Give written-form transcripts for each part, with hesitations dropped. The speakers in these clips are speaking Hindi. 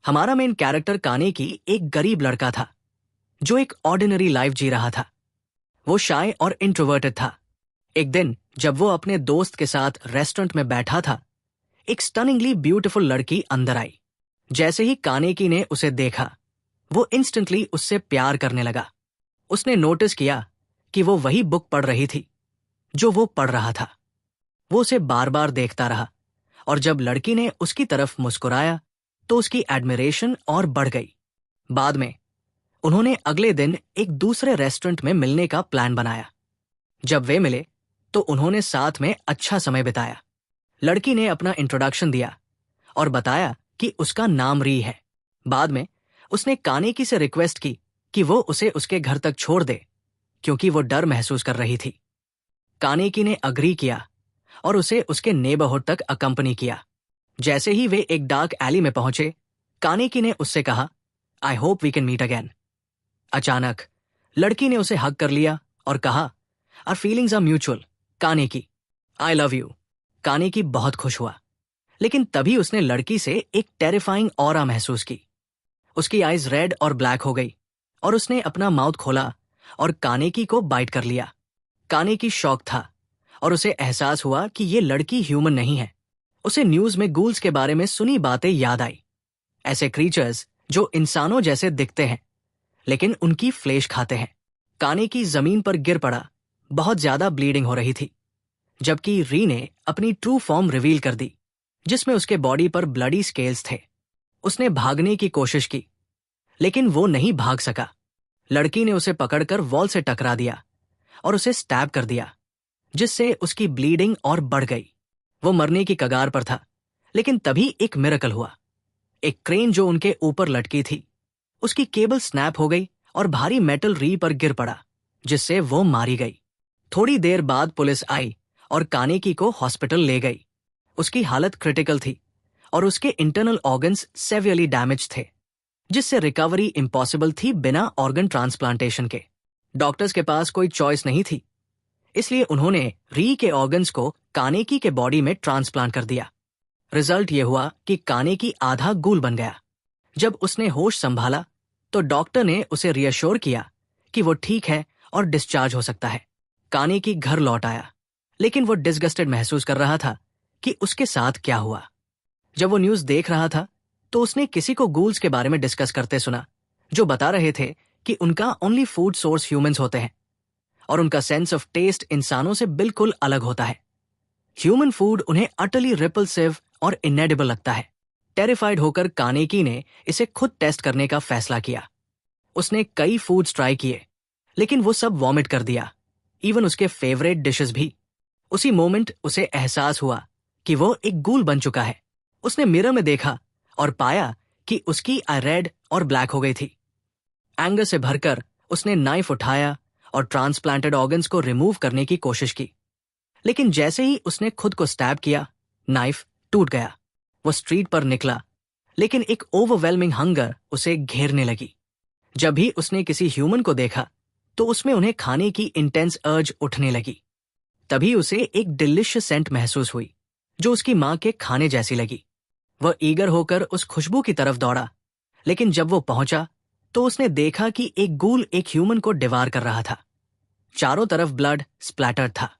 हमारा मेन कैरेक्टर कानेकी एक गरीब लड़का था जो एक ऑर्डिनरी लाइफ जी रहा था। वो शाय और इंट्रोवर्टेड था। एक दिन जब वो अपने दोस्त के साथ रेस्टोरेंट में बैठा था, एक स्टनिंगली ब्यूटीफुल लड़की अंदर आई। जैसे ही कानेकी ने उसे देखा, वो इंस्टेंटली उससे प्यार करने लगा। उसने नोटिस किया कि वो वही बुक पढ़ रही थी जो वो पढ़ रहा था। वो उसे बार बार देखता रहा और जब लड़की ने उसकी तरफ मुस्कुराया तो उसकी एडमिरेशन और बढ़ गई। बाद में उन्होंने अगले दिन एक दूसरे रेस्टोरेंट में मिलने का प्लान बनाया। जब वे मिले तो उन्होंने साथ में अच्छा समय बिताया। लड़की ने अपना इंट्रोडक्शन दिया और बताया कि उसका नाम री है। बाद में उसने कानेकी से रिक्वेस्ट की कि वो उसे उसके घर तक छोड़ दे क्योंकि वो डर महसूस कर रही थी। कानेकी ने अग्री किया और उसे उसके नेबरहुड तक अकंपनी किया। जैसे ही वे एक डार्क एली में पहुंचे, कानेकी ने उससे कहा, I hope we can meet again. अचानक लड़की ने उसे हग कर लिया और कहा, our feelings are mutual Kaneki, I love you. Kaneki बहुत खुश हुआ, लेकिन तभी उसने लड़की से एक टेरिफाइंग ऑरा महसूस की। उसकी आईज रेड और ब्लैक हो गई और उसने अपना माउथ खोला और कानेकी को बाइट कर लिया। कानेकी शॉक था और उसे एहसास हुआ कि ये लड़की ह्यूमन नहीं है। उसे न्यूज में गूल्स के बारे में सुनी बातें याद आई, ऐसे क्रीचर्स जो इंसानों जैसे दिखते हैं लेकिन उनकी फ्लेश खाते हैं। कानेकी जमीन पर गिर पड़ा। बहुत ज्यादा ब्लीडिंग हो रही थी, जबकि री ने अपनी ट्रू फॉर्म रिवील कर दी जिसमें उसके बॉडी पर ब्लडी स्केल्स थे। उसने भागने की कोशिश की लेकिन वो नहीं भाग सका। लड़की ने उसे पकड़कर वॉल से टकरा दिया और उसे स्टैब कर दिया, जिससे उसकी ब्लीडिंग और बढ़ गई। वो मरने की कगार पर था, लेकिन तभी एक मिरेकल हुआ। एक क्रेन जो उनके ऊपर लटकी थी, उसकी केबल स्नैप हो गई और भारी मेटल री पर गिर पड़ा, जिससे वो मारी गई। थोड़ी देर बाद पुलिस आई और कानेकी को हॉस्पिटल ले गई। उसकी हालत क्रिटिकल थी और उसके इंटरनल ऑर्गन्स सेवियरली डैमेज थे, जिससे रिकवरी इम्पॉसिबल थी बिना ऑर्गन ट्रांसप्लांटेशन के। डॉक्टर्स के पास कोई चॉइस नहीं थी, इसलिए उन्होंने री के ऑर्गन्स को कानेकी के बॉडी में ट्रांसप्लांट कर दिया। रिजल्ट ये हुआ कि कानेकी आधा गूल बन गया। जब उसने होश संभाला तो डॉक्टर ने उसे रियश्योर किया कि वो ठीक है और डिस्चार्ज हो सकता है। कानेकी घर लौट आया, लेकिन वो डिसगस्टेड महसूस कर रहा था कि उसके साथ क्या हुआ। जब वो न्यूज देख रहा था तो उसने किसी को गूल्स के बारे में डिस्कस करते सुना, जो बता रहे थे कि उनका ओनली फूड सोर्स ह्यूमंस होते हैं और उनका सेंस ऑफ टेस्ट इंसानों से बिल्कुल अलग होता है। ह्यूमन फूड उन्हें अटली रिपल्सिव और इनएडिबल लगता है। टेरिफाइड होकर कानेकी ने इसे खुद टेस्ट करने का फैसला किया। उसने कई फूड्स ट्राई किए, लेकिन वो सब वॉमिट कर दिया, इवन उसके फेवरेट डिशेस भी। उसी मोमेंट उसे एहसास हुआ कि वो एक गूल बन चुका है। उसने मिरर में देखा और पाया कि उसकी आई रेड और ब्लैक हो गई थी। एंगर से भरकर उसने नाइफ उठाया और ट्रांसप्लांटेड ऑर्गन्स को रिमूव करने की कोशिश की, लेकिन जैसे ही उसने खुद को स्टैब किया, नाइफ टूट गया। वो स्ट्रीट पर निकला, लेकिन एक ओवरवेलमिंग हंगर उसे घेरने लगी। जब भी उसने किसी ह्यूमन को देखा तो उसमें उन्हें खाने की इंटेंस अर्ज उठने लगी। तभी उसे एक डिलिशियस सेंट महसूस हुई जो उसकी माँ के खाने जैसी लगी। वह ईगर होकर उस खुशबू की तरफ दौड़ा, लेकिन जब वो पहुंचा तो उसने देखा कि एक गूल एक ह्यूमन को डिवार कर रहा था। चारों तरफ ब्लड स्प्लैटर था।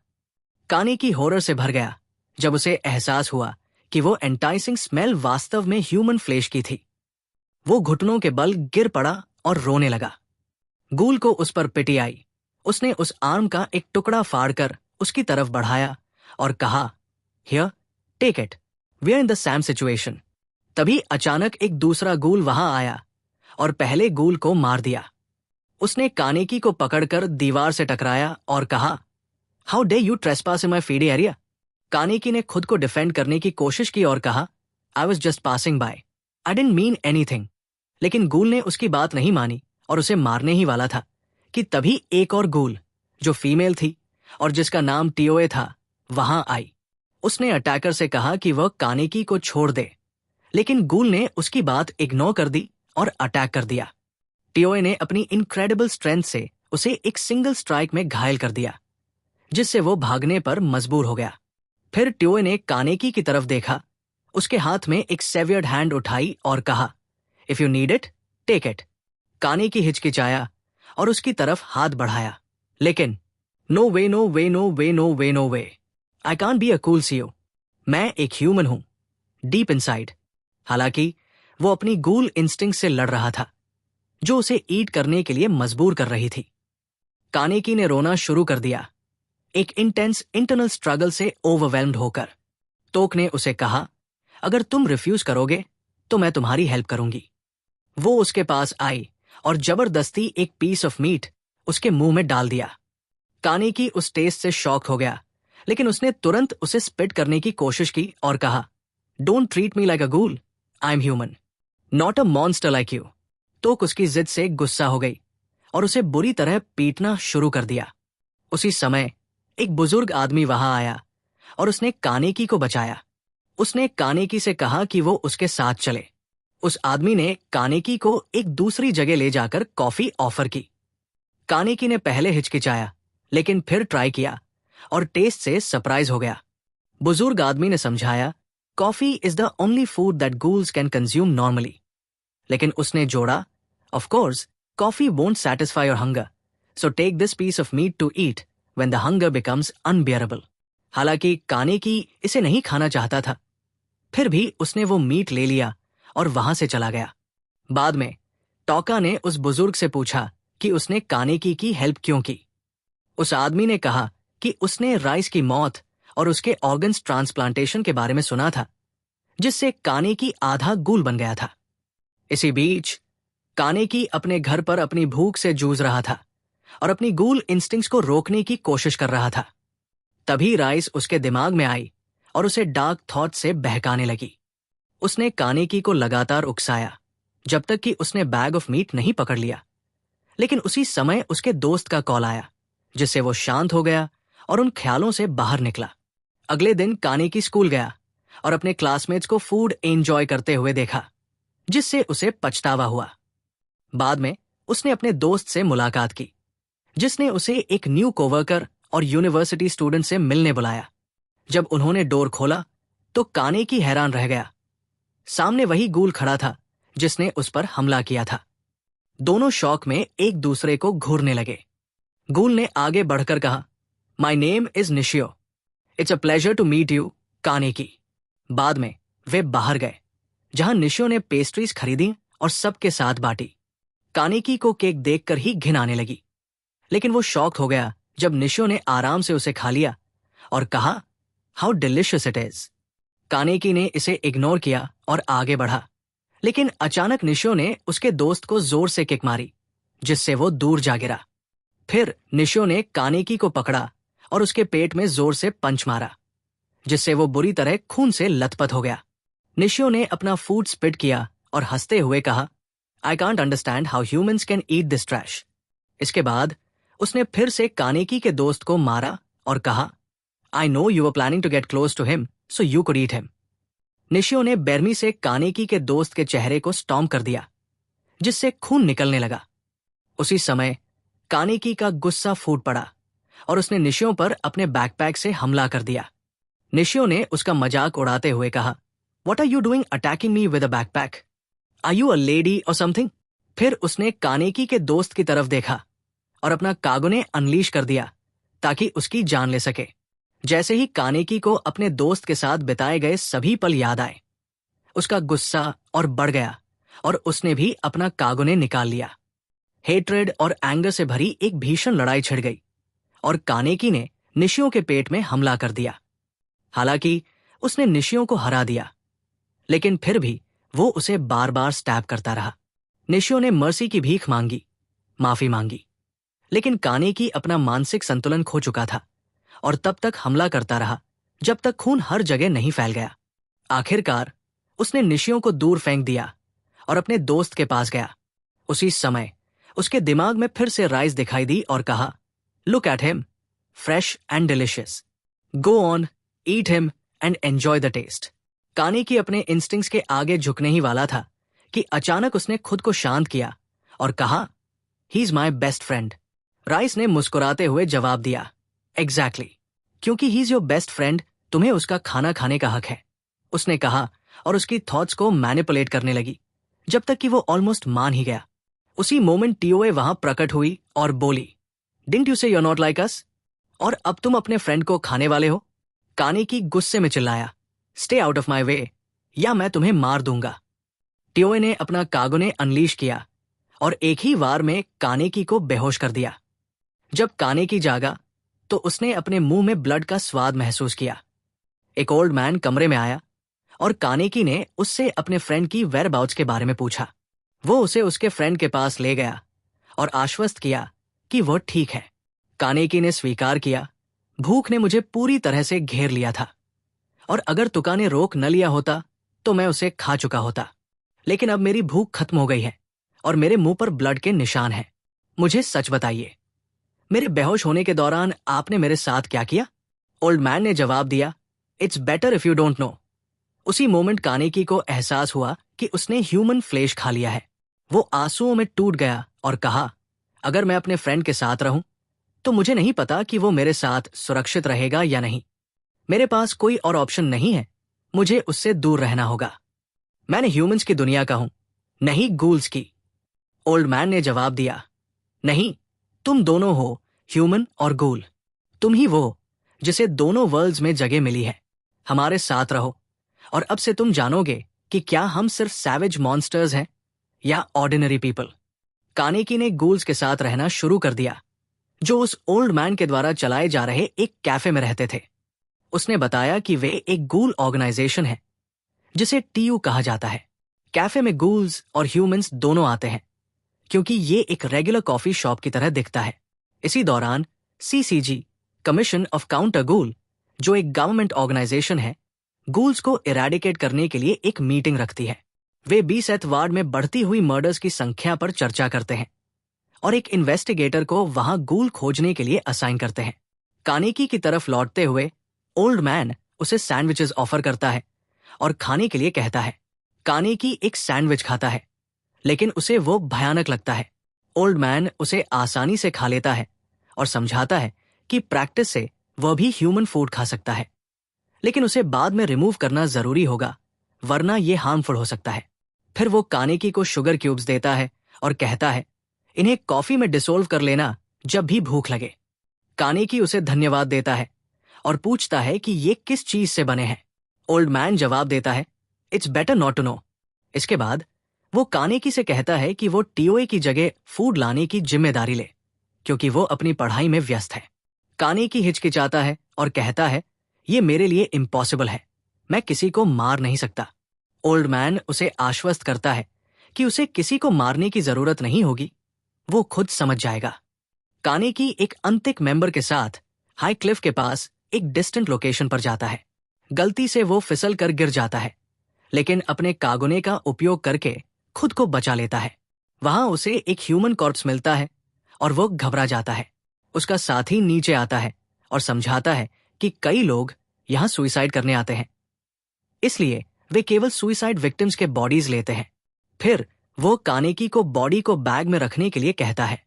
कानेकी हॉरर से भर गया जब उसे एहसास हुआ कि वो एंटाइसिंग स्मेल वास्तव में ह्यूमन फ्लेश की थी। वो घुटनों के बल गिर पड़ा और रोने लगा। गूल को उस पर पिटी आई। उसने उस आर्म का एक टुकड़ा फाड़कर उसकी तरफ बढ़ाया और कहा, here, take it, we are in the same situation. तभी अचानक एक दूसरा गूल वहां आया और पहले गूल को मार दिया। उसने कानेकी को पकड़कर दीवार से टकराया और कहा, how day you trespass in my फीडी area. कानेकी ने खुद को डिफेंड करने की कोशिश की और कहा, I was just passing by, I didn't mean anything. लेकिन गूल ने उसकी बात नहीं मानी और उसे मारने ही वाला था कि तभी एक और गूल, जो फीमेल थी और जिसका नाम टीओए था, वहां आई। उसने अटैकर से कहा कि वह कानेकी को छोड़ दे, लेकिन गूल ने उसकी बात इग्नोर कर दी और अटैक कर दिया। टीओए ने अपनी इनक्रेडिबल स्ट्रेंथ से उसे एक सिंगल स्ट्राइक में घायल कर दिया, जिससे वो भागने पर मजबूर हो गया। फिर टीओए ने कानेकी की तरफ देखा, उसके हाथ में एक सेवियर्ड हैंड उठाई और कहा, if you need it take it. Kaneki हिचकिचाया और उसकी तरफ हाथ बढ़ाया, लेकिन no way no way no way no way no way, I can't be a cool CO. मैं एक ह्यूमन हूं डीप इनसाइड। हालांकि वो अपनी गूल इंस्टिंक्ट से लड़ रहा था जो उसे ईट करने के लिए मजबूर कर रही थी। कानेकी ने रोना शुरू कर दिया, एक इंटेंस इंटरनल स्ट्रगल से ओवरवेल्म्ड होकर। तोक ने उसे कहा, अगर तुम रिफ्यूज करोगे तो मैं तुम्हारी हेल्प करूंगी। वो उसके पास आई और जबरदस्ती एक पीस ऑफ मीट उसके मुंह में डाल दिया। कानेकी उस टेस्ट से शॉक हो गया, लेकिन उसने तुरंत उसे स्पिट करने की कोशिश की और कहा, don't treat me like a ghoul, I am human, not a monster like you. तोक उसकी जिद से गुस्सा हो गई और उसे बुरी तरह पीटना शुरू कर दिया। उसी समय एक बुजुर्ग आदमी वहां आया और उसने कानेकी को बचाया। उसने कानेकी से कहा कि वो उसके साथ चले। उस आदमी ने कानेकी को एक दूसरी जगह ले जाकर कॉफी ऑफर की। कानेकी ने पहले हिचकिचाया, लेकिन फिर ट्राई किया और टेस्ट से सरप्राइज हो गया। बुजुर्ग आदमी ने समझाया, coffee is the only food that ghouls can consume normally. लेकिन उसने जोड़ा, of course coffee won't satisfy your hunger, so take this piece of meat to eat when the hunger becomes unbearable. हालांकि कानेकी इसे नहीं खाना चाहता था, फिर भी उसने वो मीट ले लिया और वहां से चला गया। बाद में टोका ने उस बुजुर्ग से पूछा कि उसने कानेकी की हेल्प क्यों की। उस आदमी ने कहा कि उसने राइस की मौत और उसके ऑर्गन्स ट्रांसप्लांटेशन के बारे में सुना था, जिससे कानेकी आधा गूल बन गया था। इसी बीच कानेकी अपने घर पर अपनी भूख से जूझ रहा था और अपनी गूल इंस्टिंक्ट्स को रोकने की कोशिश कर रहा था। तभी राइस उसके दिमाग में आई और उसे डार्क थॉट से बहकाने लगी। उसने कानेकी को लगातार उकसाया जब तक कि उसने बैग ऑफ मीट नहीं पकड़ लिया। लेकिन उसी समय उसके दोस्त का कॉल आया, जिससे वो शांत हो गया और उन ख्यालों से बाहर निकला। अगले दिन कानेकी स्कूल गया और अपने क्लासमेट्स को फूड एंजॉय करते हुए देखा, जिससे उसे पछतावा हुआ। बाद में उसने अपने दोस्त से मुलाकात की, जिसने उसे एक न्यू कोवर्कर और यूनिवर्सिटी स्टूडेंट से मिलने बुलाया। जब उन्होंने डोर खोला तो कानेकी हैरान रह गया। सामने वही गूल खड़ा था जिसने उस पर हमला किया था। दोनों शौक में एक दूसरे को घूरने लगे। गूल ने आगे बढ़कर कहा, my name is Nishio, it's a pleasure to meet you Kaneki. बाद में वे बाहर गए, जहां निशियो ने पेस्ट्रीज खरीदी और सबके साथ बांटी। कानेकी को केक देखकर ही घिन आने लगी, लेकिन वो शॉक हो गया जब निशियो ने आराम से उसे खा लिया और कहा, हाउ डिलिशियस इट इज। कानेकी ने इसे इग्नोर किया और आगे बढ़ा, लेकिन अचानक निशियो ने उसके दोस्त को जोर से किक मारी, जिससे वो दूर जा गिरा। फिर निशियो ने कानेकी को पकड़ा और उसके पेट में जोर से पंच मारा, जिससे वो बुरी तरह खून से लथपथ हो गया। निशियो ने अपना फूड स्पिट किया और हंसते हुए कहा, I can't understand how humans can eat this trash. इसके बाद उसने फिर से कानेकी के दोस्त को मारा और कहा, I know you were planning to get close to him so you could eat him. Nishio ने बेरमी से कानेकी के दोस्त के चेहरे को स्टॉम्प कर दिया, जिससे खून निकलने लगा। उसी समय कानेकी का गुस्सा फूट पड़ा और उसने निशियो पर अपने बैकपैक से हमला कर दिया। निशियो ने उसका मजाक उड़ाते हुए कहा, what are you doing attacking me with a backpack? Are you a lady or something? फिर उसने कानेकी के दोस्त की तरफ देखा और अपना कागुने अनलीश कर दिया ताकि उसकी जान ले सके। जैसे ही कानेकी को अपने दोस्त के साथ बिताए गए सभी पल याद आए, उसका गुस्सा और बढ़ गया और उसने भी अपना कागुने निकाल लिया। हेट्रेड और एंगर से भरी एक भीषण लड़ाई छिड़ गई और कानेकी ने निशियो के पेट में हमला कर दिया। हालांकि उसने निशियो को हरा दिया, लेकिन फिर भी वो उसे बार बार स्टैब करता रहा। निशियो ने मर्सी की भीख मांगी, माफी मांगी, लेकिन कानेकी अपना मानसिक संतुलन खो चुका था और तब तक हमला करता रहा जब तक खून हर जगह नहीं फैल गया। आखिरकार उसने निशियो को दूर फेंक दिया और अपने दोस्त के पास गया। उसी समय उसके दिमाग में फिर से राइस दिखाई दी और कहा, look at him, fresh and delicious, go on, eat him and enjoy the taste. Kaneki अपने इंस्टिंक्ट्स के आगे झुकने ही वाला था कि अचानक उसने खुद को शांत किया और कहा, he is my best friend. Rice ने मुस्कुराते हुए जवाब दिया, एग्जैक्टली, क्योंकि he is your best friend, तुम्हें उसका खाना खाने का हक है। उसने कहा और उसकी थॉट्स को मैनिपुलेट करने लगी, जब तक कि वो ऑलमोस्ट मान ही गया। उसी मोमेंट टीओए वहां प्रकट हुई और बोली, didn't you say you are not like us? और अब तुम अपने फ्रेंड को खाने वाले हो? कानेकी गुस्से में चिल्लाया, स्टे आउट ऑफ माई वे या मैं तुम्हें मार दूंगा। टीओए ने अपना कागुने अनलीश किया और एक ही वार में कानेकी को बेहोश कर दिया। जब कानेकी जागा तो उसने अपने मुंह में ब्लड का स्वाद महसूस किया। एक ओल्ड मैन कमरे में आया और कानेकी ने उससे अपने फ्रेंड की वेयरअबाउट्स के बारे में पूछा। वो उसे उसके फ्रेंड के पास ले गया और आश्वस्त किया कि वह ठीक है। कानेकी ने स्वीकार किया, भूख ने मुझे पूरी तरह से घेर लिया था और अगर तुका ने रोक न लिया होता तो मैं उसे खा चुका होता। लेकिन अब मेरी भूख खत्म हो गई है और मेरे मुंह पर ब्लड के निशान हैं। मुझे सच बताइए, मेरे बेहोश होने के दौरान आपने मेरे साथ क्या किया? ओल्ड मैन ने जवाब दिया, it's better if you don't know. उसी मोमेंट कानेकी को एहसास हुआ कि उसने ह्यूमन फ्लेश खा लिया है। वो आंसुओं में टूट गया और कहा, अगर मैं अपने फ्रेंड के साथ रहूं तो मुझे नहीं पता कि वो मेरे साथ सुरक्षित रहेगा या नहीं। मेरे पास कोई और ऑप्शन नहीं है, मुझे उससे दूर रहना होगा। मैंने ह्यूमंस की दुनिया का हूं, नहीं गूल्स की। ओल्ड मैन ने जवाब दिया, नहीं, तुम दोनों हो, ह्यूमन और गूल। तुम ही वो जिसे दोनों वर्ल्ड्स में जगह मिली है। हमारे साथ रहो और अब से तुम जानोगे कि क्या हम सिर्फ सैवेज मॉन्स्टर्स हैं या ऑर्डिनरी पीपल। कानेकी ने गूल्स के साथ रहना शुरू कर दिया, जो उस ओल्ड मैन के द्वारा चलाए जा रहे एक कैफे में रहते थे। उसने बताया कि वे एक गूल ऑर्गेनाइजेशन है जिसे टीयू कहा जाता है। कैफे में गूल्स और ह्यूमंस दोनों आते हैं क्योंकि ये एक रेगुलर कॉफी शॉप की तरह दिखता है। इसी दौरान सीसीजी, कमीशन ऑफ काउंटर गूल, जो एक गवर्नमेंट ऑर्गेनाइजेशन है, गूल्स को इरेडिकेट करने के लिए एक मीटिंग रखती है। वे 20th वार्ड में बढ़ती हुई मर्डर्स की संख्या पर चर्चा करते हैं और एक इन्वेस्टिगेटर को वहां गूल खोजने के लिए असाइन करते हैं। कानेकी की तरफ लौटते हुए ओल्ड मैन उसे सैंडविचेस ऑफर करता है और खाने के लिए कहता है। कानेकी एक सैंडविच खाता है, लेकिन उसे वो भयानक लगता है। ओल्ड मैन उसे आसानी से खा लेता है और समझाता है कि प्रैक्टिस से वह भी ह्यूमन फूड खा सकता है, लेकिन उसे बाद में रिमूव करना जरूरी होगा, वरना ये हार्मफुल हो सकता है। फिर वो कानेकी को शुगर क्यूब्स देता है और कहता है, इन्हें कॉफी में डिसोल्व कर लेना जब भी भूख लगे। कानेकी उसे धन्यवाद देता है और पूछता है कि ये किस चीज से बने हैं। ओल्ड मैन जवाब देता है, it's better not to know. इसके बाद वो कानेकी से कहता है कि वो टीओए की जगह फूड लाने की जिम्मेदारी ले, क्योंकि वो अपनी पढ़ाई में व्यस्त है। कानेकी हिचकिचाता है और कहता है, ये मेरे लिए इम्पॉसिबल है, मैं किसी को मार नहीं सकता। ओल्ड मैन उसे आश्वस्त करता है कि उसे किसी को मारने की जरूरत नहीं होगी, वो खुद समझ जाएगा। कानेकी एक अंतिक मेंबर के साथ हाई क्लिफ के पास एक डिस्टेंट लोकेशन पर जाता है। गलती से वो फिसल कर गिर जाता है, लेकिन अपने कागुने का उपयोग करके खुद को बचा लेता है। वहां उसे एक ह्यूमन कॉर्प्स मिलता है और वो घबरा जाता है। उसका साथी नीचे आता है और समझाता है कि कई लोग यहां सुइसाइड करने आते हैं, इसलिए वे केवल सुइसाइड विक्टिम्स के बॉडीज लेते हैं। फिर वो कानेकी को बॉडी को बैग में रखने के लिए कहता है।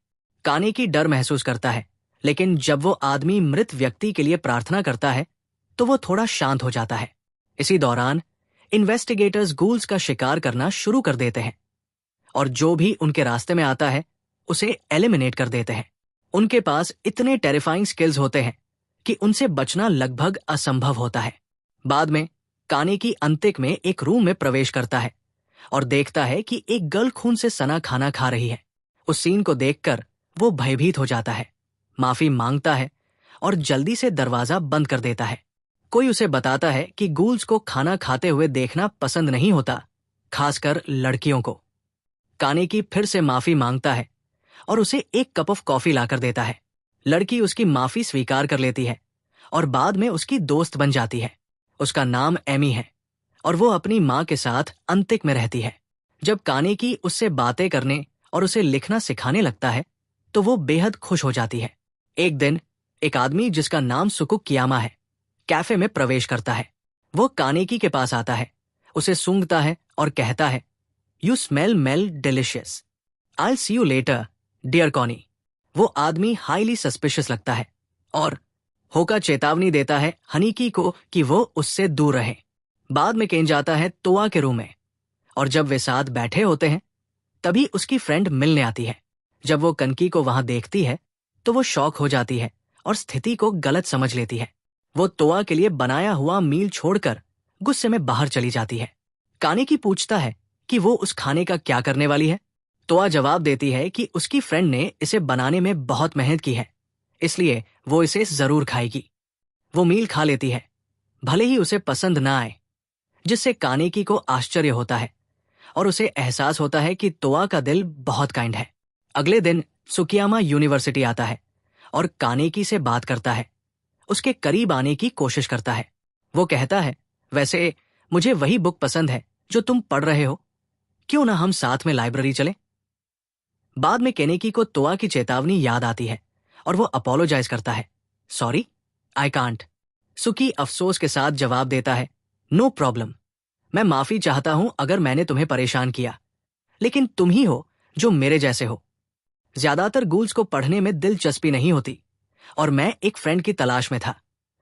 कानेकी डर महसूस करता है, लेकिन जब वो आदमी मृत व्यक्ति के लिए प्रार्थना करता है तो वो थोड़ा शांत हो जाता है। इसी दौरान इन्वेस्टिगेटर्स गूल्स का शिकार करना शुरू कर देते हैं और जो भी उनके रास्ते में आता है उसे एलिमिनेट कर देते हैं। उनके पास इतने टेरिफाइंग स्किल्स होते हैं कि उनसे बचना लगभग असंभव होता है। बाद में कानेकी अंतिक में एक रूम में प्रवेश करता है और देखता है कि एक गर्ल खून से सना खाना खा रही है। उस सीन को देखकर वो भयभीत हो जाता है, माफी मांगता है और जल्दी से दरवाजा बंद कर देता है। कोई उसे बताता है कि गूल्स को खाना खाते हुए देखना पसंद नहीं होता, खासकर लड़कियों को। कानेकी फिर से माफी मांगता है और उसे एक कप ऑफ कॉफी लाकर देता है। लड़की उसकी माफी स्वीकार कर लेती है और बाद में उसकी दोस्त बन जाती है। उसका नाम एमी है और वो अपनी माँ के साथ अंतिक में रहती है। जब कानेकी उससे बातें करने और उसे लिखना सिखाने लगता है तो वो बेहद खुश हो जाती है। एक दिन एक आदमी जिसका नाम सुकुक कियामा है कैफे में प्रवेश करता है। वो कानेकी के पास आता है, उसे सूंघता है और कहता है, you smell delicious, I see you later dear Connie. वो आदमी हाईली सस्पिशियस लगता है और होका चेतावनी देता है हनीकी को कि वो उससे दूर रहे। बाद में केन जाता है तोआ के रूम में और जब वे साथ बैठे होते हैं तभी उसकी फ्रेंड मिलने आती है। जब वो कनकी को वहां देखती है तो वो शॉक हो जाती है और स्थिति को गलत समझ लेती है। वो तोआ के लिए बनाया हुआ मील छोड़कर गुस्से में बाहर चली जाती है। कानेकी पूछता है कि वो उस खाने का क्या करने वाली है। तोआ जवाब देती है कि उसकी फ्रेंड ने इसे बनाने में बहुत मेहनत की है, इसलिए वो इसे जरूर खाएगी। वो मील खा लेती है, भले ही उसे पसंद ना आए, जिससे कानेकी को आश्चर्य होता है और उसे एहसास होता है कि तोआ का दिल बहुत काइंड है। अगले दिन सुकियामा यूनिवर्सिटी आता है और कानेकी से बात करता है, उसके करीब आने की कोशिश करता है। वो कहता है, वैसे मुझे वही बुक पसंद है जो तुम पढ़ रहे हो, क्यों ना हम साथ में लाइब्रेरी चलें? बाद में केनेकी को तोआ की चेतावनी याद आती है और वो अपोलोजाइज करता है, सॉरी, आई कांट। सुकी अफसोस के साथ जवाब देता है, नो प्रॉब्लम, मैं माफी चाहता हूं अगर मैंने तुम्हें परेशान किया, लेकिन तुम ही हो जो मेरे जैसे हो। ज्यादातर गूल्स को पढ़ने में दिलचस्पी नहीं होती और मैं एक फ्रेंड की तलाश में था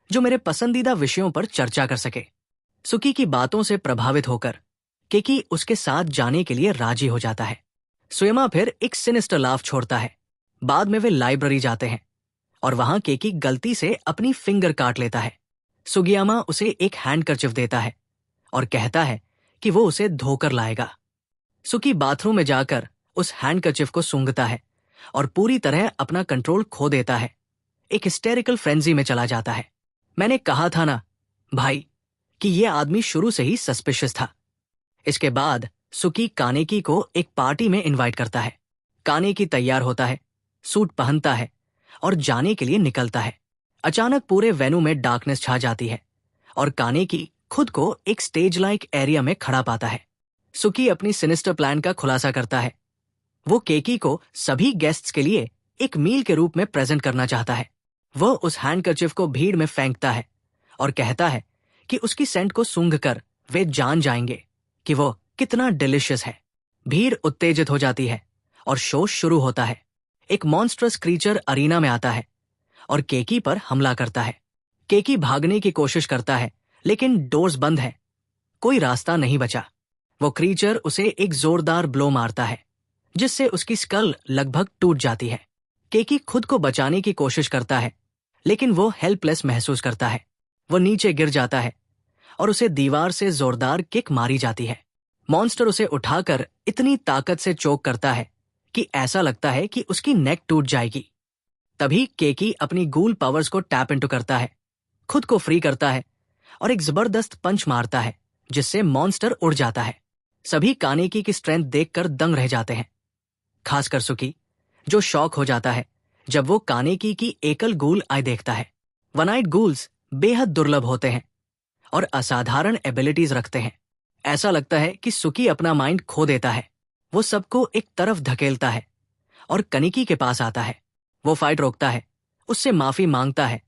जो मेरे पसंदीदा विषयों पर चर्चा कर सके। सुकी की बातों से प्रभावित होकर केकी उसके साथ जाने के लिए राजी हो जाता है। सुयमा फिर एक सिनिस्टर लाफ छोड़ता है। बाद में वे लाइब्रेरी जाते हैं और वहां केकी गलती से अपनी फिंगर काट लेता है। सुगियामा उसे एक हैंडकरचिफ देता है और कहता है कि वो उसे धोकर लाएगा। सुकी बाथरूम में जाकर उस हैंडकरचिफ को सूंघता है और पूरी तरह अपना कंट्रोल खो देता है, एक हिस्टेरिकल फ्रेंजी में चला जाता है। मैंने कहा था ना भाई कि ये आदमी शुरू से ही सस्पिशियस था। इसके बाद सुकी कानेकी को एक पार्टी में इनवाइट करता है। कानेकी तैयार होता है, सूट पहनता है और जाने के लिए निकलता है। अचानक पूरे वेन्यू में डार्कनेस छा जाती है और कानेकी खुद को एक स्टेज लाइक एरिया में खड़ा पाता है। सुकी अपनी सिनिस्टर प्लान का खुलासा करता है। वो केकी को सभी गेस्ट्स के लिए एक मील के रूप में प्रेजेंट करना चाहता है। वह उस हैंडकरचिफ को भीड़ में फेंकता है और कहता है कि उसकी सेंट को सूंघकर वे जान जाएंगे कि वो कितना डिलिशियस है। भीड़ उत्तेजित हो जाती है और शो शुरू होता है। एक मॉन्स्ट्रस क्रीचर अरीना में आता है और केकी पर हमला करता है। केकी भागने की कोशिश करता है लेकिन डोर्स बंद है, कोई रास्ता नहीं बचा। वो क्रीचर उसे एक जोरदार ब्लो मारता है जिससे उसकी स्कल लगभग टूट जाती है। केकी खुद को बचाने की कोशिश करता है लेकिन वो हेल्पलेस महसूस करता है। वो नीचे गिर जाता है और उसे दीवार से जोरदार किक मारी जाती है। मॉन्स्टर उसे उठाकर इतनी ताकत से चोक करता है कि ऐसा लगता है कि उसकी नेक टूट जाएगी। तभी केकी अपनी गूल पावर्स को टैप इनटू करता है, खुद को फ्री करता है और एक जबरदस्त पंच मारता है जिससे मॉन्स्टर उड़ जाता है। सभी कानेकी की स्ट्रेंथ देखकर दंग रह जाते हैं, खासकर सुकी, जो शॉक हो जाता है जब वो कानेकी की एकल गूल आई देखता है। वन आइड गूल्स बेहद दुर्लभ होते हैं और असाधारण एबिलिटीज रखते हैं। ऐसा लगता है कि सुकी अपना माइंड खो देता है। वो सबको एक तरफ धकेलता है और कनिकी के पास आता है। वो फाइट रोकता है, उससे माफी मांगता है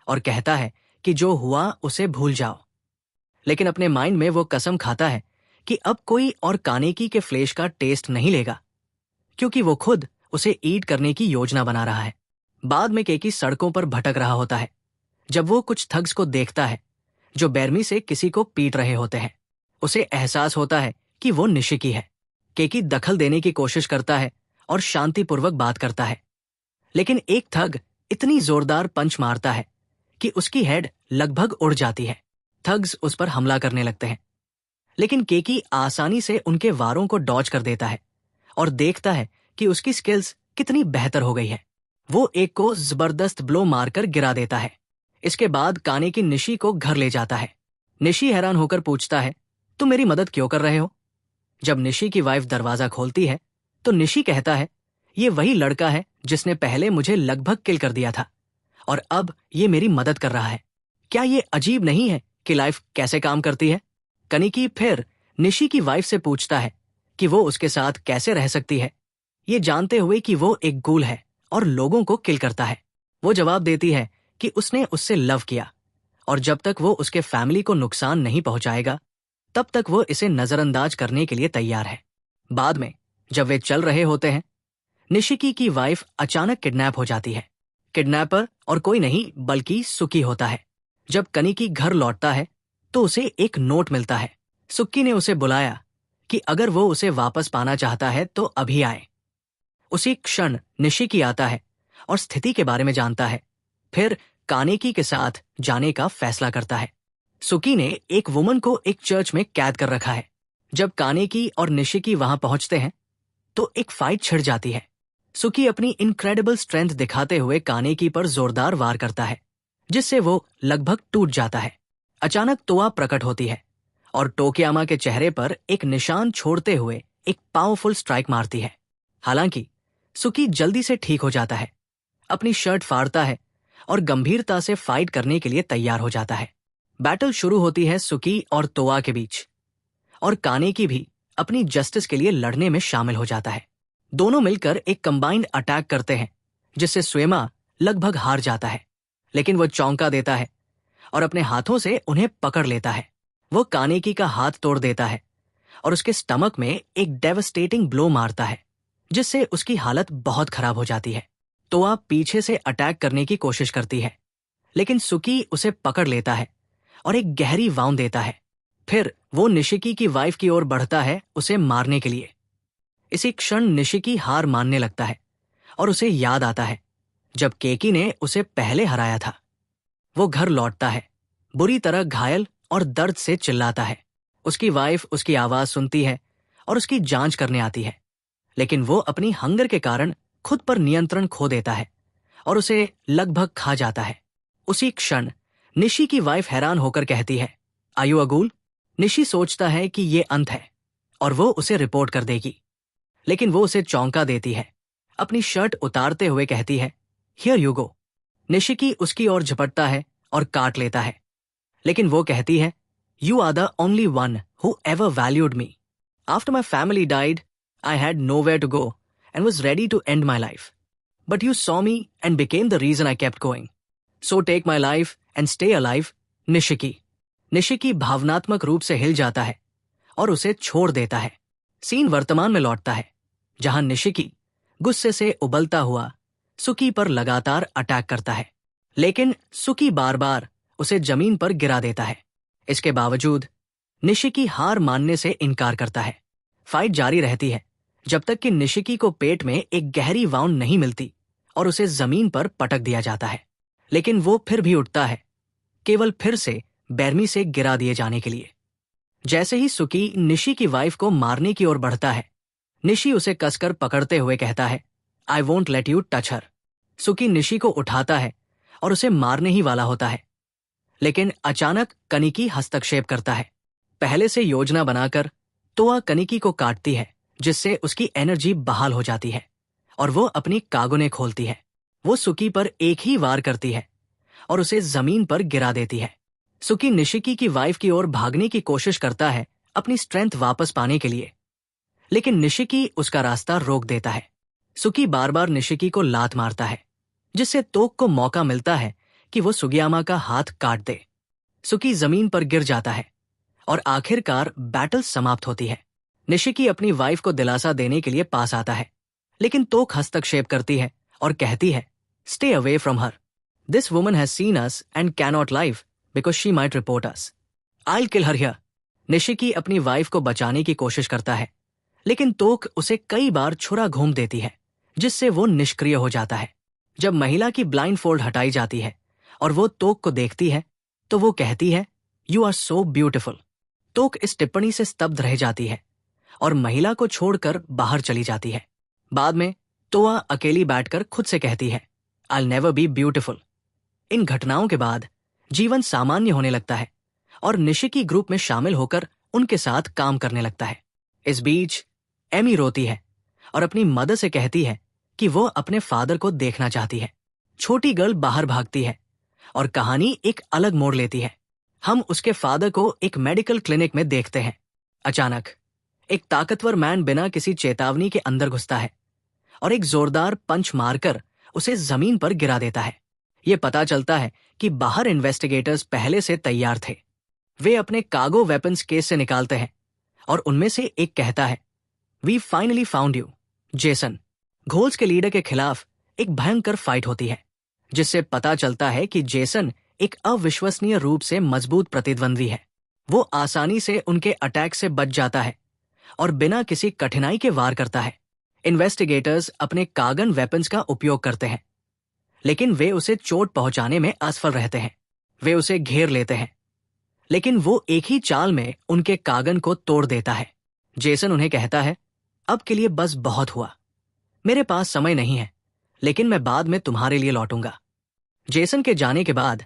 और कहता है कि जो हुआ उसे भूल जाओ। लेकिन अपने माइंड में वो कसम खाता है कि अब कोई और कानेकी के फ्लेश का टेस्ट नहीं लेगा, क्योंकि वो खुद उसे ईट करने की योजना बना रहा है। बाद में केकी सड़कों पर भटक रहा होता है जब वो कुछ थग्स को देखता है जो बेरमी से किसी को पीट रहे होते हैं। उसे एहसास होता है कि वो निशिकी है। केकी दखल देने की कोशिश करता है और शांतिपूर्वक बात करता है, लेकिन एक थग इतनी जोरदार पंच मारता है कि उसकी हेड लगभग उड़ जाती है। थग्स उस पर हमला करने लगते हैं, लेकिन केकी आसानी से उनके वारों को डॉज कर देता है और देखता है कि उसकी स्किल्स कितनी बेहतर हो गई है। वो एक को जबरदस्त ब्लो मारकर गिरा देता है। इसके बाद कानेकी निशी को घर ले जाता है। निशी हैरान होकर पूछता है, तुम मेरी मदद क्यों कर रहे हो? जब निशी की वाइफ दरवाजा खोलती है तो निशी कहता है, ये वही लड़का है जिसने पहले मुझे लगभग किल कर दिया था और अब ये मेरी मदद कर रहा है। क्या ये अजीब नहीं है कि लाइफ कैसे काम करती है? कनिकी फिर निशी की वाइफ से पूछता है कि वो उसके साथ कैसे रह सकती है, ये जानते हुए कि वो एक गूल है और लोगों को किल करता है। वो जवाब देती है कि उसने उससे लव किया और जब तक वो उसके फैमिली को नुकसान नहीं पहुंचाएगा तब तक वो इसे नजरअंदाज करने के लिए तैयार है। बाद में जब वे चल रहे होते हैं, निशिकी की वाइफ अचानक किडनैप हो जाती है। किडनैपर और कोई नहीं बल्कि सुकी होता है। जब कनिकी घर लौटता है तो उसे एक नोट मिलता है। सुक्की ने उसे बुलाया कि अगर वो उसे वापस पाना चाहता है तो अभी आए। उसी क्षण निशिकी आता है और स्थिति के बारे में जानता है, फिर कानेकी के साथ जाने का फैसला करता है। सुकी ने एक वुमन को एक चर्च में कैद कर रखा है। जब कानेकी और निशिकी वहां पहुंचते हैं तो एक फाइट छिड़ जाती है। सुकी अपनी इनक्रेडिबल स्ट्रेंथ दिखाते हुए कानेकी पर जोरदार वार करता है, जिससे वो लगभग टूट जाता है। अचानक तोआ प्रकट होती है और टोकियामा के चेहरे पर एक निशान छोड़ते हुए एक पावरफुल स्ट्राइक मारती है। हालांकि सुकी जल्दी से ठीक हो जाता है, अपनी शर्ट फाड़ता है और गंभीरता से फाइट करने के लिए तैयार हो जाता है। बैटल शुरू होती है सुकी और तोआ के बीच, और कानेकी भी अपनी जस्टिस के लिए लड़ने में शामिल हो जाता है। दोनों मिलकर एक कंबाइंड अटैक करते हैं, जिससे सुएमा लगभग हार जाता है, लेकिन वो चौंका देता है और अपने हाथों से उन्हें पकड़ लेता है। वो कानेकी का हाथ तोड़ देता है और उसके स्टमक में एक डेवस्टेटिंग ब्लो मारता है, जिससे उसकी हालत बहुत खराब हो जाती है। तोआ पीछे से अटैक करने की कोशिश करती है, लेकिन सुकी उसे पकड़ लेता है और एक गहरी वाउंड देता है। फिर वो निशिकी की वाइफ की ओर बढ़ता है उसे मारने के लिए। इसी क्षण निशिकी हार मानने लगता है और उसे याद आता है जब केकी ने उसे पहले हराया था। वो घर लौटता है, बुरी तरह घायल और दर्द से चिल्लाता है। उसकी वाइफ उसकी आवाज सुनती है और उसकी जांच करने आती है, लेकिन वो अपनी हंगर के कारण खुद पर नियंत्रण खो देता है और उसे लगभग खा जाता है। उसी क्षण निशी की वाइफ हैरान होकर कहती है, आयु अगूल? निशी सोचता है कि ये अंत है और वो उसे रिपोर्ट कर देगी, लेकिन वो उसे चौंका देती है। अपनी शर्ट उतारते हुए कहती है, हियर यू गो। निशिकी उसकी ओर झपटता है और काट लेता है, लेकिन वो कहती है, you are the only one who ever valued me. After my family died, I had nowhere to go and was ready to end my life. But you saw me and became the reason I kept going. So take my life and stay alive, निशिकी। निशिकी भावनात्मक रूप से हिल जाता है और उसे छोड़ देता है। सीन वर्तमान में लौटता है, जहां निशिकी गुस्से से उबलता हुआ सुकी पर लगातार अटैक करता है, लेकिन सुकी बार बार उसे जमीन पर गिरा देता है। इसके बावजूद निशिकी हार मानने से इनकार करता है। फाइट जारी रहती है जब तक कि निशिकी को पेट में एक गहरी वाउंड नहीं मिलती और उसे जमीन पर पटक दिया जाता है, लेकिन वो फिर भी उठता है, केवल फिर से बेरमी से गिरा दिए जाने के लिए। जैसे ही सुकी निशी की वाइफ को मारने की ओर बढ़ता है, निशी उसे कसकर पकड़ते हुए कहता है, I won't let you touch her. सुकी निशी को उठाता है और उसे मारने ही वाला होता है, लेकिन अचानक कनिकी हस्तक्षेप करता है। पहले से योजना बनाकर तोआ कनिकी को काटती है, जिससे उसकी एनर्जी बहाल हो जाती है और वो अपनी कागुने खोलती है। वो सुकी पर एक ही वार करती है और उसे जमीन पर गिरा देती है। सुकी निशिकी की वाइफ की ओर भागने की कोशिश करता है अपनी स्ट्रेंथ वापस पाने के लिए, लेकिन निशिकी उसका रास्ता रोक देता है। सुकी बार बार निशिकी को लात मारता है, जिससे तोक को मौका मिलता है कि वो सुगियामा का हाथ काट दे। सुकी जमीन पर गिर जाता है और आखिरकार बैटल समाप्त होती है। निशिकी अपनी वाइफ को दिलासा देने के लिए पास आता है, लेकिन तोक हस्तक्षेप करती है और कहती है, stay away from her. This woman has seen us and cannot live because she might report us. I kill her here. निशिकी अपनी वाइफ को बचाने की कोशिश करता है, लेकिन तोक उसे कई बार छुरा घूम देती है, जिससे वो निष्क्रिय हो जाता है। जब महिला की ब्लाइंड फोल्ड हटाई जाती है और वो तोक को देखती है, तो वो कहती है, यू आर सो ब्यूटिफुल। तोक इस टिप्पणी से स्तब्ध रह जाती है और महिला को छोड़कर बाहर चली जाती है। बाद में तोआ अकेली बैठकर खुद से कहती है, I'll never be beautiful। इन घटनाओं के बाद जीवन सामान्य होने लगता है और निशिकी ग्रुप में शामिल होकर उनके साथ काम करने लगता है। इस बीच एमी रोती है और अपनी मदर से कहती है कि वो अपने फादर को देखना चाहती है। छोटी गर्ल बाहर भागती है और कहानी एक अलग मोड़ लेती है। हम उसके फादर को एक मेडिकल क्लिनिक में देखते हैं। अचानक एक ताकतवर मैन बिना किसी चेतावनी के अंदर घुसता है और एक जोरदार पंच मारकर उसे जमीन पर गिरा देता है। ये पता चलता है कि बाहर इन्वेस्टिगेटर्स पहले से तैयार थे। वे अपने कार्गो वेपन्स केस से निकालते हैं और उनमें से एक कहता है, we finally found you Jason. Ghouls के लीडर के खिलाफ एक भयंकर फाइट होती है, जिससे पता चलता है कि जेसन एक अविश्वसनीय रूप से मजबूत प्रतिद्वंद्वी है। वो आसानी से उनके अटैक से बच जाता है और बिना किसी कठिनाई के वार करता है। इन्वेस्टिगेटर्स अपने कार्गन वेपन्स का उपयोग करते हैं, लेकिन वे उसे चोट पहुंचाने में असफल रहते हैं। वे उसे घेर लेते हैं, लेकिन वो एक ही चाल में उनके कार्गन को तोड़ देता है। जेसन उन्हें कहता है, अब के लिए बस बहुत हुआ, मेरे पास समय नहीं है, लेकिन मैं बाद में तुम्हारे लिए लौटूंगा। जेसन के जाने के बाद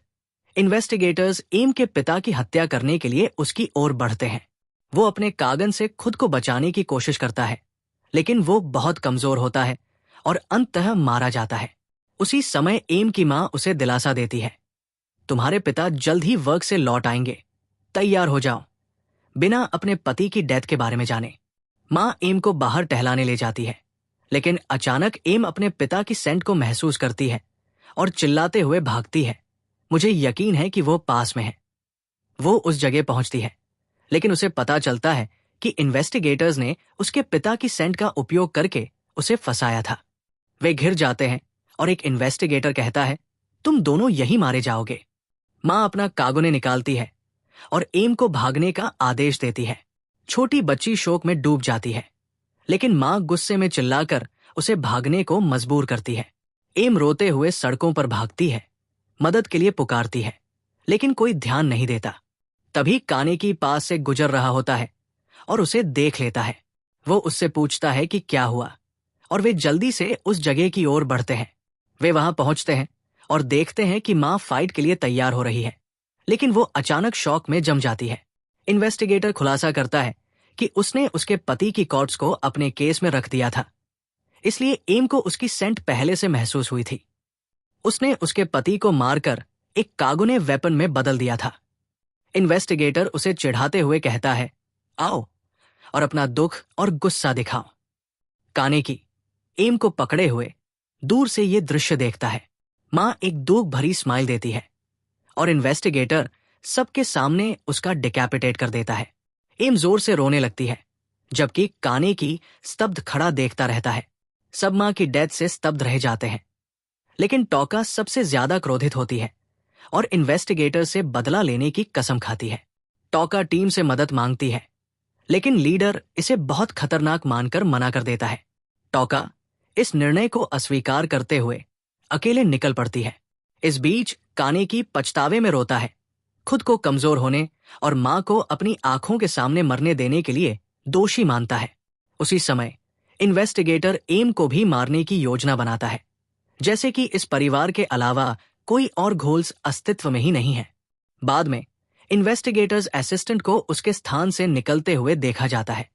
इन्वेस्टिगेटर्स एम के पिता की हत्या करने के लिए उसकी ओर बढ़ते हैं। वो अपने कार्गन से खुद को बचाने की कोशिश करता है, लेकिन वो बहुत कमजोर होता है और अंततः मारा जाता है। उसी समय एम की मां उसे दिलासा देती है, तुम्हारे पिता जल्द ही वर्क से लौट आएंगे, तैयार हो जाओ। बिना अपने पति की डेथ के बारे में जाने मां एम को बाहर टहलाने ले जाती है, लेकिन अचानक एम अपने पिता की सेंट को महसूस करती है और चिल्लाते हुए भागती है। मुझे यकीन है कि वो पास में है। वो उस जगह पहुंचती है, लेकिन उसे पता चलता है कि इन्वेस्टिगेटर्स ने उसके पिता की सेंट का उपयोग करके उसे फंसाया था। वे घिर जाते हैं और एक इन्वेस्टिगेटर कहता है, तुम दोनों यहीं मारे जाओगे। मां अपना कागुने निकालती है और एम को भागने का आदेश देती है। छोटी बच्ची शोक में डूब जाती है, लेकिन मां गुस्से में चिल्लाकर उसे भागने को मजबूर करती है। एम रोते हुए सड़कों पर भागती है, मदद के लिए पुकारती है, लेकिन कोई ध्यान नहीं देता। तभी कानेकी पास से गुजर रहा होता है और उसे देख लेता है। वो उससे पूछता है कि क्या हुआ, और वे जल्दी से उस जगह की ओर बढ़ते हैं। वे वहां पहुंचते हैं और देखते हैं कि मां फाइट के लिए तैयार हो रही है, लेकिन वो अचानक शॉक में जम जाती है। इन्वेस्टिगेटर खुलासा करता है कि उसने उसके पति की कॉर्ड्स को अपने केस में रख दिया था, इसलिए एम को उसकी सेंट पहले से महसूस हुई थी। उसने उसके पति को मारकर एक कागुने वेपन में बदल दिया था। इन्वेस्टिगेटर उसे चिढ़ाते हुए कहता है, आओ और अपना दुख और गुस्सा दिखाओ। कानेकी एम को पकड़े हुए दूर से ये दृश्य देखता है। मां एक दुख भरी स्माइल देती है और इन्वेस्टिगेटर सबके सामने उसका डिकैपिटेट कर देता है। एम जोर से रोने लगती है, जबकि कानेकी स्तब्ध खड़ा देखता रहता है। सब मां की डेथ से स्तब्ध रह जाते हैं, लेकिन टोका सबसे ज्यादा क्रोधित होती है और इन्वेस्टिगेटर से बदला लेने की कसम खाती है। टोका टीम से मदद मांगती है, लेकिन लीडर इसे बहुत खतरनाक मानकर मना कर देता है। टोका इस निर्णय को अस्वीकार करते हुए अकेले निकल पड़ती है। इस बीच कानेकी पछतावे में रोता है, खुद को कमजोर होने और मां को अपनी आंखों के सामने मरने देने के लिए दोषी मानता है। उसी समय इन्वेस्टिगेटर एम को भी मारने की योजना बनाता है, जैसे कि इस परिवार के अलावा कोई और घोल्स अस्तित्व में ही नहीं है। बाद में इन्वेस्टिगेटर्स असिस्टेंट को उसके स्थान से निकलते हुए देखा जाता है,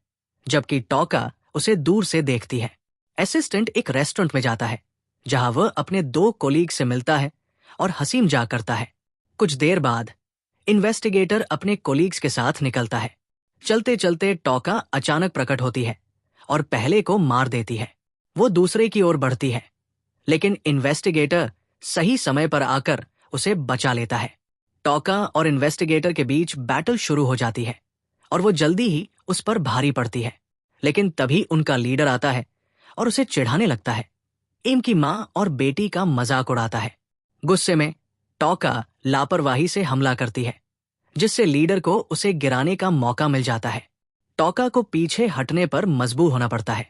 जबकि टोका उसे दूर से देखती है। असिस्टेंट एक रेस्टोरेंट में जाता है, जहां वह अपने 2 कोलीग से मिलता है और हंसी मजाक करता है। कुछ देर बाद इन्वेस्टिगेटर अपने कोलीग्स के साथ निकलता है। चलते चलते टोका अचानक प्रकट होती है और पहले को मार देती है। वो दूसरे की ओर बढ़ती है, लेकिन इन्वेस्टिगेटर सही समय पर आकर उसे बचा लेता है। टोका और इन्वेस्टिगेटर के बीच बैटल शुरू हो जाती है और वो जल्दी ही उस पर भारी पड़ती है, लेकिन तभी उनका लीडर आता है और उसे चिढ़ाने लगता है। एम की मां और बेटी का मजाक उड़ाता है। गुस्से में टोका लापरवाही से हमला करती है, जिससे लीडर को उसे गिराने का मौका मिल जाता है। टोका को पीछे हटने पर मजबूर होना पड़ता है।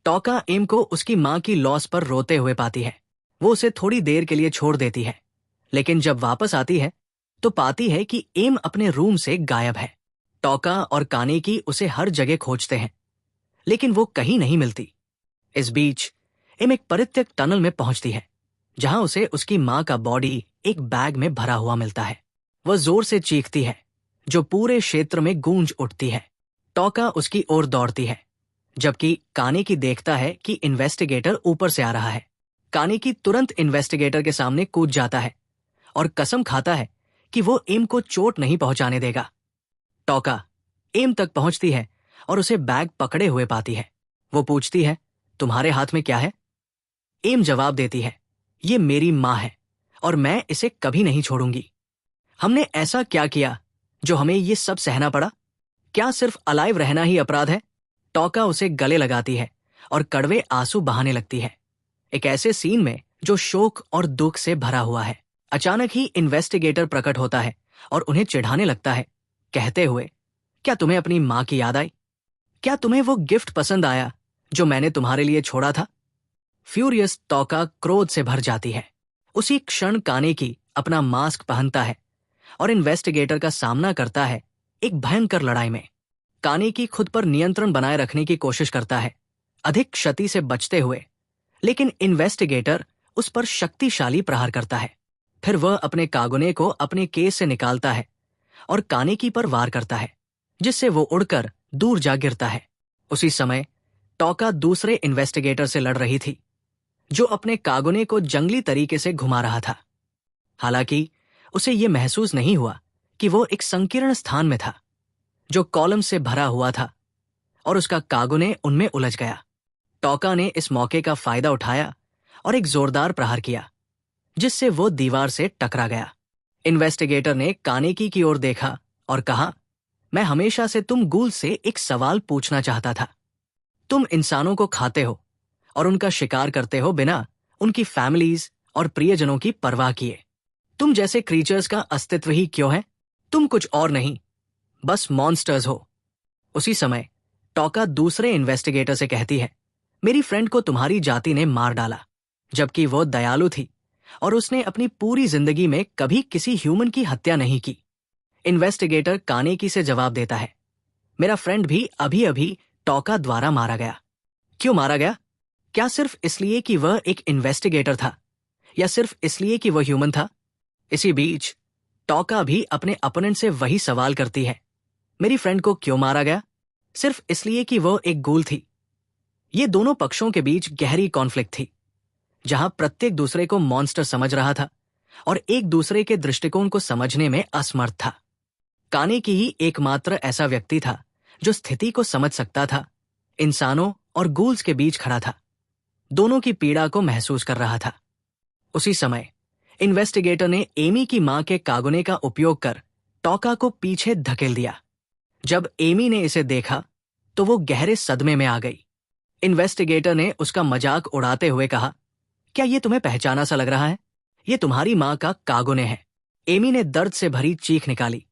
टोका एम को उसकी मां की लॉस पर रोते हुए पाती है। वो उसे थोड़ी देर के लिए छोड़ देती है, लेकिन जब वापस आती है तो पाती है कि एम अपने रूम से गायब है। टोका और कानेकी उसे हर जगह खोजते हैं, लेकिन वो कहीं नहीं मिलती। इस बीच एम एक परित्यक्त टनल में पहुंचती है, जहां उसे उसकी मां का बॉडी एक बैग में भरा हुआ मिलता है। वह जोर से चीखती है, जो पूरे क्षेत्र में गूंज उठती है। टोका उसकी ओर दौड़ती है, जबकि कानेकी देखता है कि इन्वेस्टिगेटर ऊपर से आ रहा है। कानेकी तुरंत इन्वेस्टिगेटर के सामने कूद जाता है और कसम खाता है कि वो एम को चोट नहीं पहुंचाने देगा। टोका एम तक पहुंचती है और उसे बैग पकड़े हुए पाती है। वो पूछती है, तुम्हारे हाथ में क्या है? एम जवाब देती है, ये मेरी मां है और मैं इसे कभी नहीं छोड़ूंगी। हमने ऐसा क्या किया जो हमें ये सब सहना पड़ा? क्या सिर्फ अलाइव रहना ही अपराध है? टोका उसे गले लगाती है और कड़वे आंसू बहाने लगती है, एक ऐसे सीन में जो शोक और दुख से भरा हुआ है। अचानक ही इन्वेस्टिगेटर प्रकट होता है और उन्हें चिढ़ाने लगता है, कहते हुए, क्या तुम्हें अपनी मां की याद आई? क्या तुम्हें वो गिफ्ट पसंद आया जो मैंने तुम्हारे लिए छोड़ा था? फ्यूरियस टोका क्रोध से भर जाती है। उसी क्षण कानेकी अपना मास्क पहनता है और इन्वेस्टिगेटर का सामना करता है एक भयंकर लड़ाई में। कानेकी खुद पर नियंत्रण बनाए रखने की कोशिश करता है, अधिक क्षति से बचते हुए, लेकिन इन्वेस्टिगेटर उस पर शक्तिशाली प्रहार करता है। फिर वह अपने कागुने को अपने केस से निकालता है और कानेकी पर वार करता है, जिससे वो उड़कर दूर जा गिरता है। उसी समय टोका दूसरे इन्वेस्टिगेटर से लड़ रही थी, जो अपने कागुने को जंगली तरीके से घुमा रहा था। हालांकि उसे यह महसूस नहीं हुआ कि वो एक संकीर्ण स्थान में था, जो कॉलम से भरा हुआ था, और उसका कागुने उनमें उलझ गया। टोका ने इस मौके का फायदा उठाया और एक जोरदार प्रहार किया, जिससे वो दीवार से टकरा गया। इन्वेस्टिगेटर ने कानेकी की ओर देखा और कहा, मैं हमेशा से तुम गूल से एक सवाल पूछना चाहता था। तुम इंसानों को खाते हो और उनका शिकार करते हो बिना उनकी फैमिलीज और प्रियजनों की परवाह किए। तुम जैसे क्रीचर्स का अस्तित्व ही क्यों है? तुम कुछ और नहीं, बस मॉन्स्टर्स हो। उसी समय टोका दूसरे इन्वेस्टिगेटर से कहती है, मेरी फ्रेंड को तुम्हारी जाति ने मार डाला, जबकि वो दयालु थी और उसने अपनी पूरी जिंदगी में कभी किसी ह्यूमन की हत्या नहीं की। इन्वेस्टिगेटर कानेकी से जवाब देता है, मेरा फ्रेंड भी अभी अभी टोका द्वारा मारा गया। क्यों मारा गया? क्या सिर्फ इसलिए कि वह एक इन्वेस्टिगेटर था, या सिर्फ इसलिए कि वह ह्यूमन था? इसी बीच टोका भी अपने अपोनेंट से वही सवाल करती है, मेरी फ्रेंड को क्यों मारा गया? सिर्फ इसलिए कि वह एक गूल थी। ये दोनों पक्षों के बीच गहरी कॉन्फ्लिक्ट थी, जहां प्रत्येक दूसरे को मॉन्स्टर समझ रहा था और एक दूसरे के दृष्टिकोण को समझने में असमर्थ था। कानेकी ही एकमात्र ऐसा व्यक्ति था जो स्थिति को समझ सकता था, इंसानों और गूल्स के बीच खड़ा था, दोनों की पीड़ा को महसूस कर रहा था। उसी समय इन्वेस्टिगेटर ने एमी की मां के कागुने का उपयोग कर टोका को पीछे धकेल दिया। जब एमी ने इसे देखा तो वो गहरे सदमे में आ गई। इन्वेस्टिगेटर ने उसका मजाक उड़ाते हुए कहा, क्या ये तुम्हें पहचाना सा लग रहा है? ये तुम्हारी मां का कागुने है। एमी ने दर्द से भरी चीख निकाली,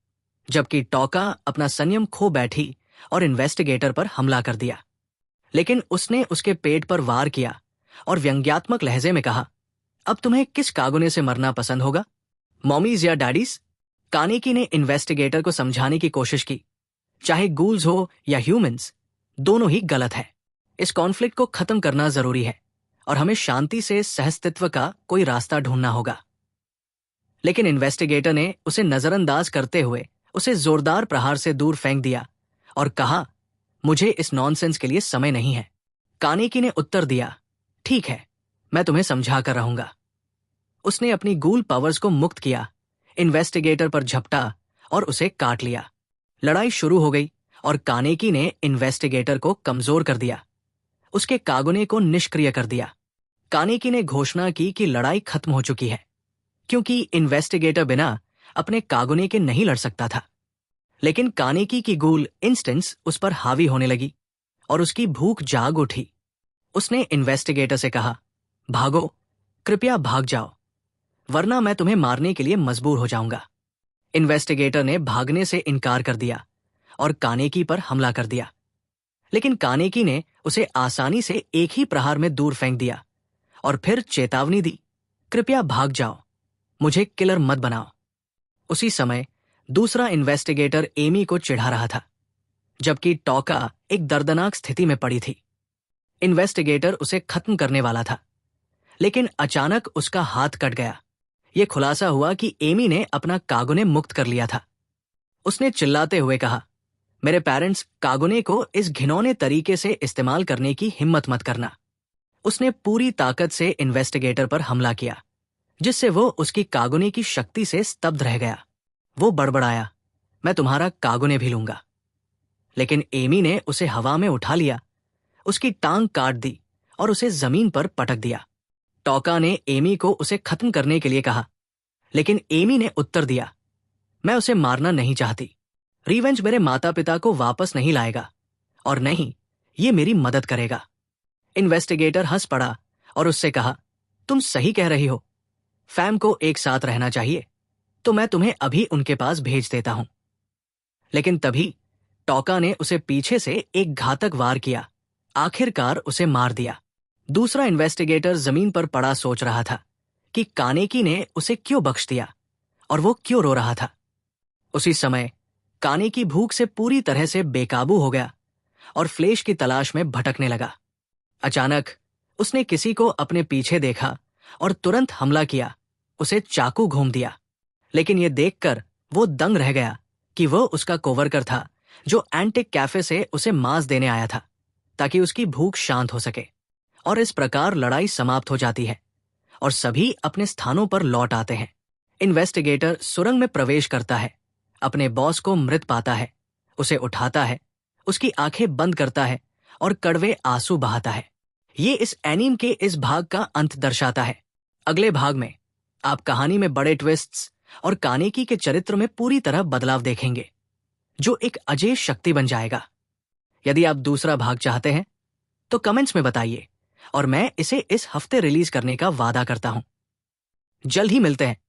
जबकि टोका अपना संयम खो बैठी और इन्वेस्टिगेटर पर हमला कर दिया। लेकिन उसने उसके पेट पर वार किया और व्यंग्यात्मक लहजे में कहा, अब तुम्हें किस कागुने से मरना पसंद होगा, मॉमीज या डैडीज? कानेकी ने इन्वेस्टिगेटर को समझाने की कोशिश की, चाहे गूल्स हो या ह्यूमंस, दोनों ही गलत है। इस कॉन्फ्लिक्ट को खत्म करना जरूरी है और हमें शांति से सहस्तित्व का कोई रास्ता ढूंढना होगा। लेकिन इन्वेस्टिगेटर ने उसे नजरअंदाज करते हुए उसे जोरदार प्रहार से दूर फेंक दिया और कहा, मुझे इस नॉनसेंस के लिए समय नहीं है। कानेकी ने उत्तर दिया, ठीक है, मैं तुम्हें समझा कर रहूंगा। उसने अपनी गूल पावर्स को मुक्त किया, इन्वेस्टिगेटर पर झपटा और उसे काट लिया। लड़ाई शुरू हो गई और कानेकी ने इन्वेस्टिगेटर को कमजोर कर दिया, उसके कागुने को निष्क्रिय कर दिया। कानेकी ने घोषणा की कि लड़ाई खत्म हो चुकी है, क्योंकि इन्वेस्टिगेटर बिना अपने कागुने के नहीं लड़ सकता था। लेकिन कानेकी की गूल इंस्टेंस उस पर हावी होने लगी और उसकी भूख जाग उठी। उसने इन्वेस्टिगेटर से कहा, भागो, कृपया भाग जाओ, वरना मैं तुम्हें मारने के लिए मजबूर हो जाऊंगा। इन्वेस्टिगेटर ने भागने से इनकार कर दिया और कानेकी पर हमला कर दिया। लेकिन कानेकी ने उसे आसानी से एक ही प्रहार में दूर फेंक दिया और फिर चेतावनी दी, कृपया भाग जाओ, मुझे किलर मत बनाओ। उसी समय दूसरा इन्वेस्टिगेटर एमी को चिढ़ा रहा था, जबकि टोका एक दर्दनाक स्थिति में पड़ी थी। इन्वेस्टिगेटर उसे खत्म करने वाला था, लेकिन अचानक उसका हाथ कट गया। यह खुलासा हुआ कि एमी ने अपना कागुने मुक्त कर लिया था। उसने चिल्लाते हुए कहा, मेरे पेरेंट्स कागुने को इस घिनौने तरीके से इस्तेमाल करने की हिम्मत मत करना। उसने पूरी ताकत से इन्वेस्टिगेटर पर हमला किया, जिससे वो उसकी कागुने की शक्ति से स्तब्ध रह गया। वो बड़बड़ाया, मैं तुम्हारा कागुने भी लूंगा। लेकिन एमी ने उसे हवा में उठा लिया, उसकी टांग काट दी और उसे जमीन पर पटक दिया। टोका ने एमी को उसे खत्म करने के लिए कहा, लेकिन एमी ने उत्तर दिया, मैं उसे मारना नहीं चाहती। रिवेंज मेरे माता पिता को वापस नहीं लाएगा और नहीं, ये मेरी मदद करेगा। इन्वेस्टिगेटर हंस पड़ा और उससे कहा, तुम सही कह रही हो, फैम को एक साथ रहना चाहिए, तो मैं तुम्हें अभी उनके पास भेज देता हूं। लेकिन तभी टोका ने उसे पीछे से एक घातक वार किया, आखिरकार उसे मार दिया। दूसरा इन्वेस्टिगेटर जमीन पर पड़ा सोच रहा था कि कानेकी ने उसे क्यों बख्श दिया और वो क्यों रो रहा था। उसी समय कानेकी भूख से पूरी तरह से बेकाबू हो गया और फ्लेश की तलाश में भटकने लगा। अचानक उसने किसी को अपने पीछे देखा और तुरंत हमला किया, उसे चाकू घूम दिया। लेकिन यह देखकर वो दंग रह गया कि वो उसका कोवर्कर था जो एंटिक कैफे से उसे मांस देने आया था ताकि उसकी भूख शांत हो सके। और इस प्रकार लड़ाई समाप्त हो जाती है और सभी अपने स्थानों पर लौट आते हैं। इन्वेस्टिगेटर सुरंग में प्रवेश करता है, अपने बॉस को मृत पाता है, उसे उठाता है, उसकी आंखें बंद करता है और कड़वे आंसू बहाता है। ये इस एनीम के इस भाग का अंत दर्शाता है। अगले भाग में आप कहानी में बड़े ट्विस्ट्स और कानेकी के चरित्र में पूरी तरह बदलाव देखेंगे, जो एक अजेय शक्ति बन जाएगा। यदि आप दूसरा भाग चाहते हैं तो कमेंट्स में बताइए और मैं इसे इस हफ्ते रिलीज करने का वादा करता हूं। जल्द ही मिलते हैं।